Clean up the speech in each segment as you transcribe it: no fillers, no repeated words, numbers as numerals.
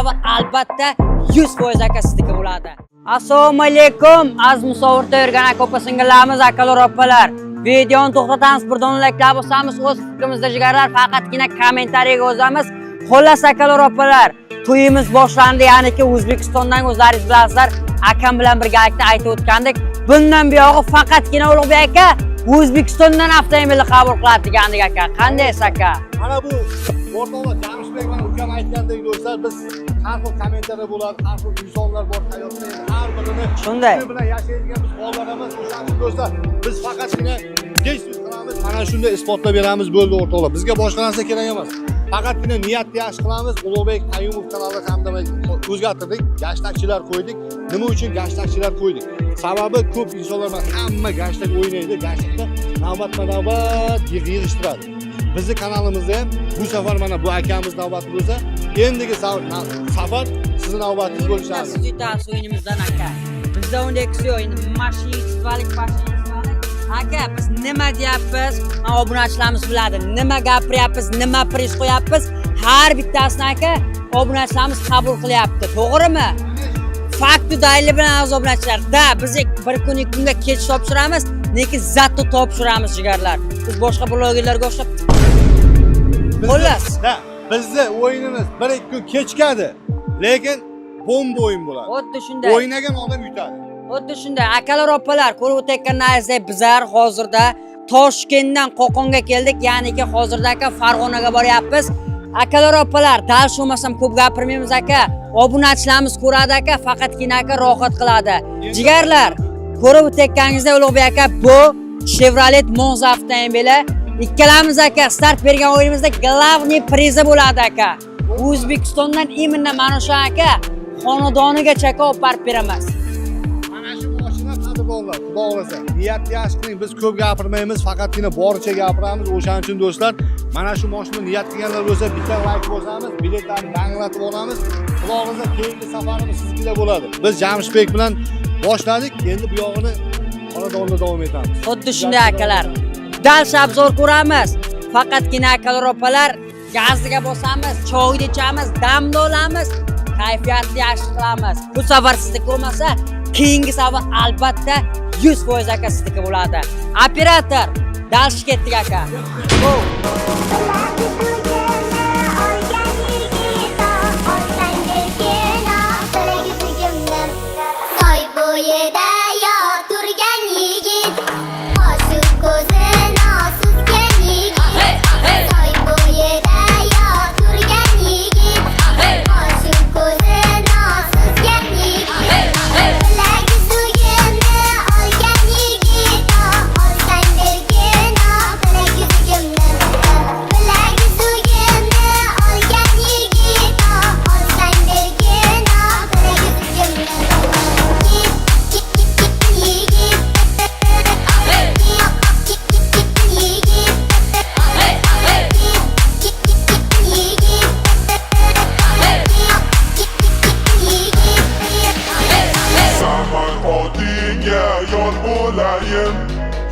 hisobi albatta 100% aka sizniki bo'ladi. Assalomu alaykum, aziz musofirda yurgan aka opa-singillarimiz, akalar opalar. Videoni to'xtatamiz, bir dona layklar bosamiz, o'z fikrimizda jigarlar, faqatgina kommentariyaga yozamiz. Xullas akalar opalar, to'yimiz boshlandi, ya'niki O'zbekistondan o'zlaringiz bilasizlar, akam bilan birgalikda aytib o'tgandik. Bundan buyog'i faqatgina Ulug'bek aka O'zbekistondan avtomobilni qabul qiladi degandik aka. Qanday aka? Mana bu o'rtoqlar Jamshidbek va ukam aytgandek do'stlar, biz har xil kommentariya bo'ladi, har xil insonlar bor hayotda, har birini shunday bilan yashaydigan biz bolalarimiz, o'shaning do'stlar, biz faqatgina gestuz qilamiz, mana shunday isbotlab beramiz bo'ldi o'rtoqlar. Bizga boshqa narsa kerak emas. Faqatgina niyatni yaxshi qilamiz. Ulug'bek Qayumov kanalida hamda o'zgartirdik, gashtakchilar qo'ydik. Nima uchun gashtakchilar qo'ydik? Sababi ko'p insonlar hamma gashtak o'ynaydi, gashtakda navbatma-navbat yig'ishtiradi. Bizning kanalimizda ham bu safar mana bu akamiz navbati bo'lsa, endigi safar sizning navbatingiz bo'lishi lozim. Siz yutasiz o'yinimizdan aka. Bizda unday yo'q, endi mashinistalik. Aka, biz nima deyapmiz? Obunachilarimiz biladi. Nima gapiryapmiz, nima priz qo'yapmiz? Har bittasini aka obunachilarimiz qabul qilyapti. To'g'rimi? Faktu dalili bilan obunachilar. Da, biz bir kun ikki kunga kech topshiramiz, lekin zatto topshiramiz jigarlar. Biz boshqa blogerlarga o'xshab xullas. Da, bizning o'yinimiz bir ikki kun kechikadi, lekin bomba o'yin bo'ladi. Xuddi shunday. O'ynagan odam yutadi. Xuddi shunday. Akalar opalar, ko'rib o'tayotganingizdek bizlar hozirda Toshkentdan Qo'qonga keldik, ya'niki hozirda aka Farg'onaga boryapmiz. Akalar opalar, dal sho'masam ko'p gapirmaymiz aka. Obunachilarimiz ko'radi aka, faqatgina aka rohat qiladi. Jigarlar, ko'rib o'tayotganingizdek Ulug'bek aka bu Chevrolet Monza avtomobili. Ikkalamiz aka start bergan o'yinimizda glavniy prizi bo'ladi aka. O'zbekistondan imенно mana shu aka xonadonigacha olib borib beramiz. Mana shu mashina qadrdonlar, xudo xolasa, niyatni yaxshi qiling. Biz ko'p gapirmaymiz, faqatgina boricha gapiramiz. O'shaning uchun do'stlar, mana shu mashina niyat qilganlar bo'lsa, bitta like bosamiz, biletlarni danglatib olamiz. Xudo xolasa, keyingi safarimiz sizga bo'ladi. Biz Jamshidbek bilan boshladik, endi bu yog'ini xonadonda davom etamiz. Xuddi shunday akalar. Dal shabzor ko'ramiz. Faqatgina akalar opalar gaziga bosamiz, choyni ichamiz, damni olamiz, kayfiyatni yaxshi qilamiz. Bu safar sizni ko'rmasa, keyingi safar albatta 100% aka sizniki bo'ladi. Operator, dal ketdik aka.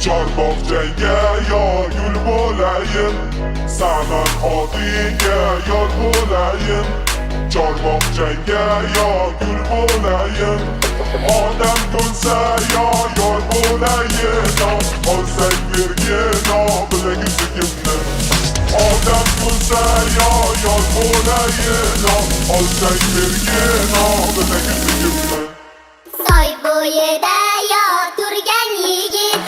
Chorbog'chaga yor gul bo'layim, saman otingga yor bo'layim. Chorbog'chaga yor gul bo'layim, odam ko'nsa yor bo'layim. Olsak bergin bilagizligimni, odam ko'nsa yor bo'layim. Olsak bergin bilagizligimni. Soy bo'yida yor turgan yigit,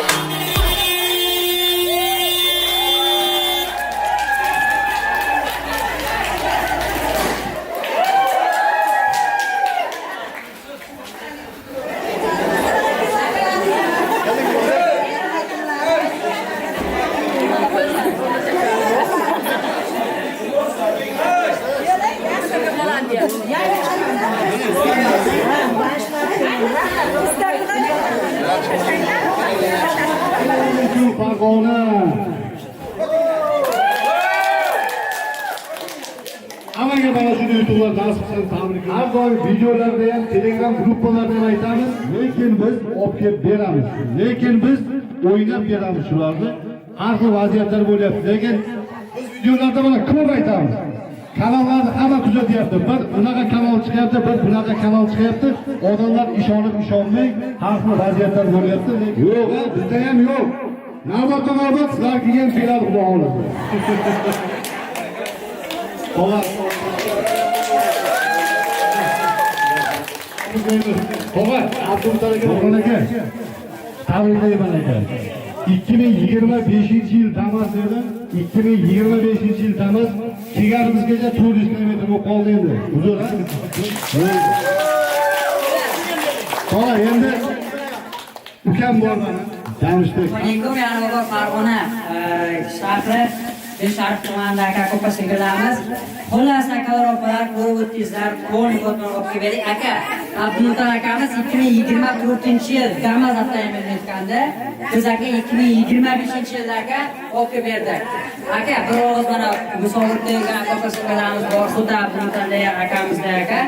Farg'ona. Hammaga mana shunday yutuqlar nasib qilsin, tabriklar. Har doim videolarda ham, Telegram gruppalarida ham aytamiz, lekin biz olib kelib beramiz. Lekin biz o'ynab beramiz shularni. Har xil vaziyatlar bo'lyapti, lekin biz videolarda mana ko'p aytamiz. kanallarni hamma kuzatyapti. Bir unaqa kanal chiqyapti, bir bunaqa kanal chiqyapti. Odamlar ishonib ishonmay, xalqni vaziyatlar bo'lyapti. Yo'q, bizda ham yo'q. Navbatdan-navbat sizlar kelgan keladi xudo xolasa. Xo'p. Abdullar aka, tabriklayman aka. 2025-yil Damas edi. 2025-yil Damas kelganimizgacha 400 kilometr bo'lib qoldi endi. Uzr. Xo'p, endi ukam bor mana. Jamshidbek. Alaykum, yana bor Farg'ona shahri Sharq tumanida aka ko'p singilamiz. Xullas akalar opalar ko'rib o'tdingizlar, qo'lni o'tmay olib berdik. Aka, Abdullar akamiz 2024-yil Damas avtomobilida biz aka 2025-yilda aka olib berdik. Aka, bir og'iz mana musobaqaga ko'p singilamiz bor, xudo Abdullar akamizda aka.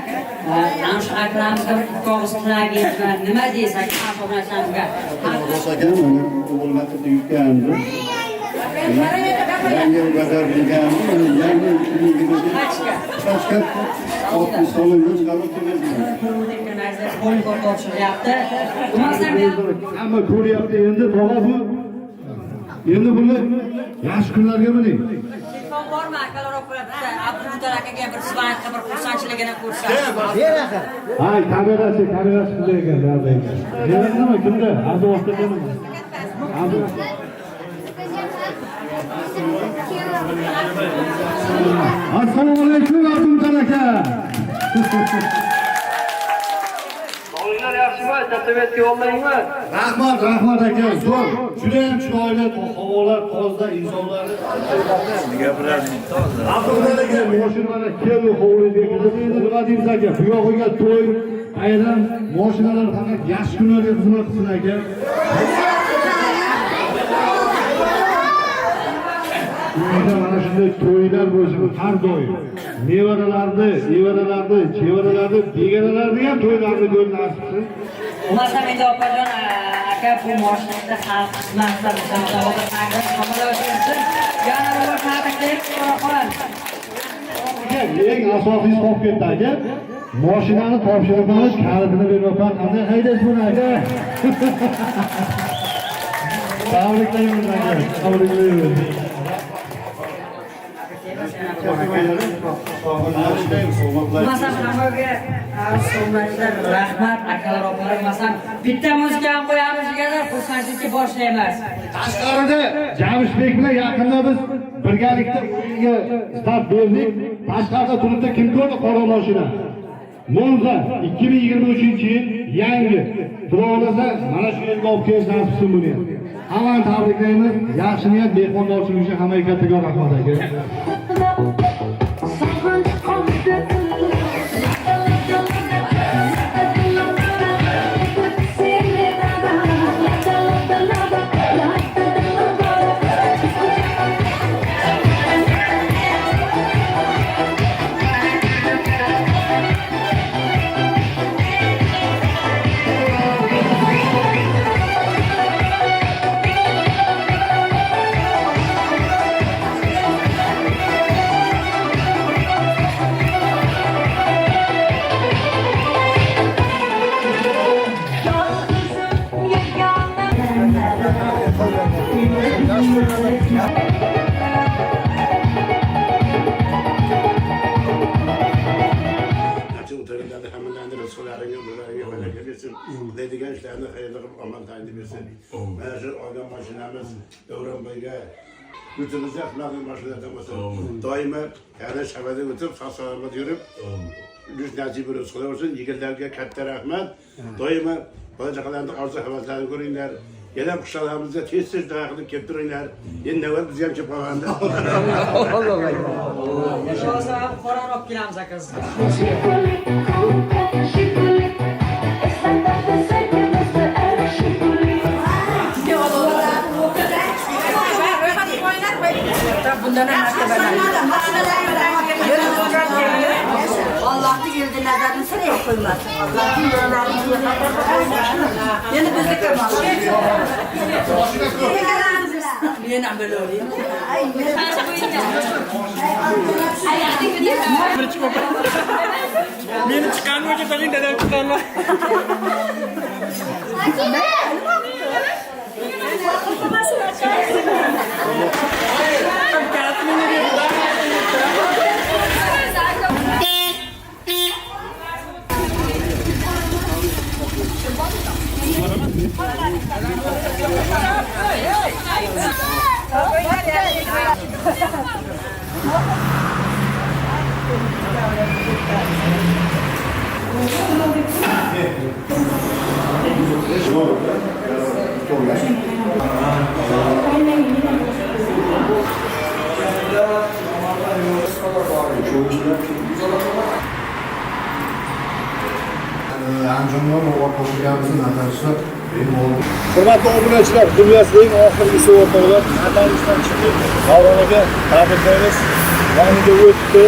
Ana shu akalamizga bir ikki og'iz tilak aytman. Nima deysiz aka, afg'onistonga? O'g'ilmatib yutgandim. Yangi bazar bilgandim. Yangi Toshkent 60 so'mga chiqarib keldim. Hamma ko'ryapti endi tog'a bu. Endi buni yaxshi kunlarga mining. Telefon bormi akalar opalar? Abdullar akaga bir sifatli bir xursandchiligini ko'rsa. Hay, kamerasi bunday ekan, darda ekan. Nima kimda? Arda vaqtidami? Assalomu alaykum Abdullar aka. Sog'liklar yaxshimi? Tabiatga yo'llaymi? Rahmat aka. Zo'r. Juda ham chiroyli havolar, toza insonlar. Abdullar aka, mashinalar keldi hovliga kirib, endi nima deymiz aka? Bu yog'iga to'y, bayram, mashinalar faqat yaxshi kunlarga xizmat qilsin aka. Uyda mana shunday to'ylar bo'lsin har doim. Nevaralarni, chevaralarni, begaralarni ham to'ylarni ko'rib nasibsin. Umasam endi opajon aka bu moshinada xalq xizmatida musobaqada taqdim qilib yana bir tabriklayib qolamiz. Eng asosiysi qolib ketdi aka. Mashinani topshiribmiz, kalitini bermayapman. Qanday haydash buni aka? Tabriklaymiz aka. Tabriklaymiz. Masam hammaga so'mlardan rahmat akalar opalar. Masam bitta muzikani qo'yamiz deganlar xursandchilikka boshlaymiz. Tashqarida Jamshidbek bilan yaqinda biz birgalikda o'yinga start berdik. Tashqarida turibdi kim ko'rdi qora mashina. Monza 2023-yil yangi. Xudoolasa mana shu yerga olib kelish nasibsin buni. Hammani tabriklaymiz. Yaxshi niyat mehmondorchilik uchun hammaga kattaga rahmat aka. Deydigan ishlarni xayrli qilib omon tayinli bersin. Mana shu olgan mashinamiz Davronboyga yurtimizda qiladigan mashinalardan bo'lsin. Doimo yana shabada o'tib, sog'-salomat yurib, yurish nasib bo'lsin. Xudo olsun, yigitlarga katta rahmat. Doimo bola-chaqalarning orzu-havaslarini ko'ringlar. Yana qishloqlarimizga tez-tez duo qilib kelib turinglar. Endi navbat biz ham kelib qolganda. Yasholsa ham qo'ron olib kelamiz aka sizga. Bundan Allah'ın geldi nazarını sıraya koymaz. Yeni bizi kırmaz. Men ham bilaverayim. Meni chiqqanim uchun tag'in dadam chiqqanlar. Anjomlar o'rtoqligimizning natijasida hurmatli obunachilar, dunyodagi eng oxirgi o'rtoqlar namoyishdan chiqib, davronaga tabriklaymiz. Yoniga o'tdi.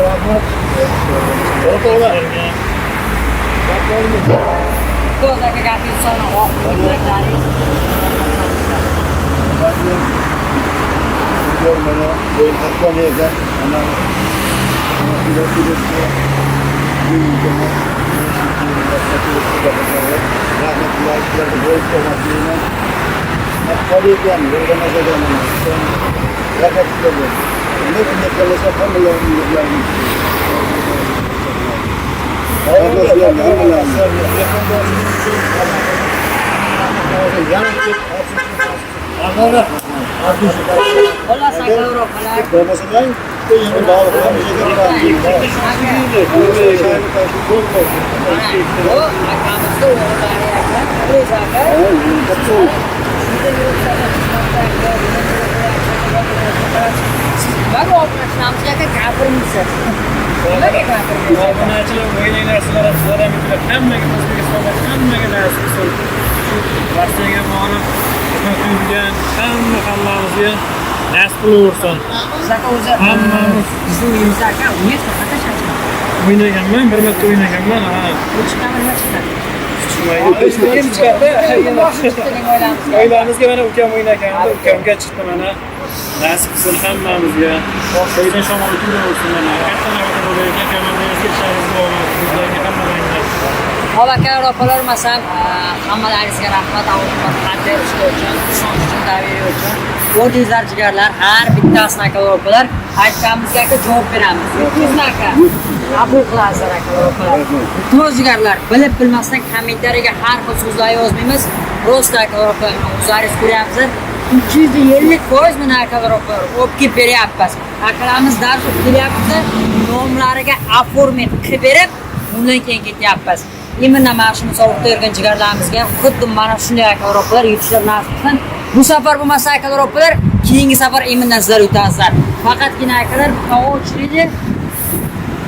Rahmat. Cosa che cazzo sono Hola, saca Europa. Baru operasinya kan kafir misal. Nimaga kafir? Obunachilar o'ylaylar sizlar hammaga O'zbekistonda hammaga nasib qilsin. Rossiyaga borib xizmat qilgan hammamizga nasib qilaversin. Zaka o'zi bizning uyimizda aka umid faqat shashma. O'ynaganman, bir marta o'ynaganman. Oilamizga mana ukam o'ynagandi, ukamga chiqdi mana. Nasib qilsin hammamizga. Qo'ydan shamol kulaversin mana. Katta navbatda bo'layotgan komandamizga ishlaringiz bilan sizlarga hammalarga. Hop akalar, opalar, masalan, hammalaringizga rahmat, qadr ishlar uchun, ishonch uchun, davriy uchun. O'zingizlar jigarlar, har bittasini akalar, opalar, aytganimizga javob beramiz. O'zingizlar aka, qabul qilasizlar akalar, opalar. To'g'ri jigarlar, bilib bilmasdan kommentariyaga har xil so'zlar yozmaymiz. Prosta akalar, opalar, o'zlaringiz ko'ryapsizlar. 250% mana akalar, opalar, o'pib beryapmiz. Akalarimiz dars o'qib kelyapti, nomlariga оформить qilib berib, undan keyin ketyapmiz. Imina mana shuni sovuqda yurgan jigarlarimizga xuddi mana shunday akalar, opalar, yutishlar nasib qilsin. Bu safar bo'lmasa akalar, opalar, keyingi safar imindan sizlar yutasizlar. Faqatgina akalar, qovurchilikni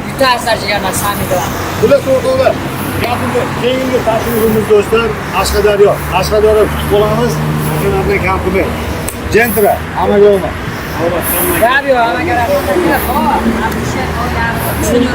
yutasizlar jigarlar, samimiy. Bular o'rtoqlar, gapimda keyingi tashrifimiz do'stlar, Qashqadaryo. Qashqadaryo kutib qolamiz. Akamlardan kampini. Jentra, amalga olma. Gabio, amaga rahmat. Hop, abisha qo'ylarni shuni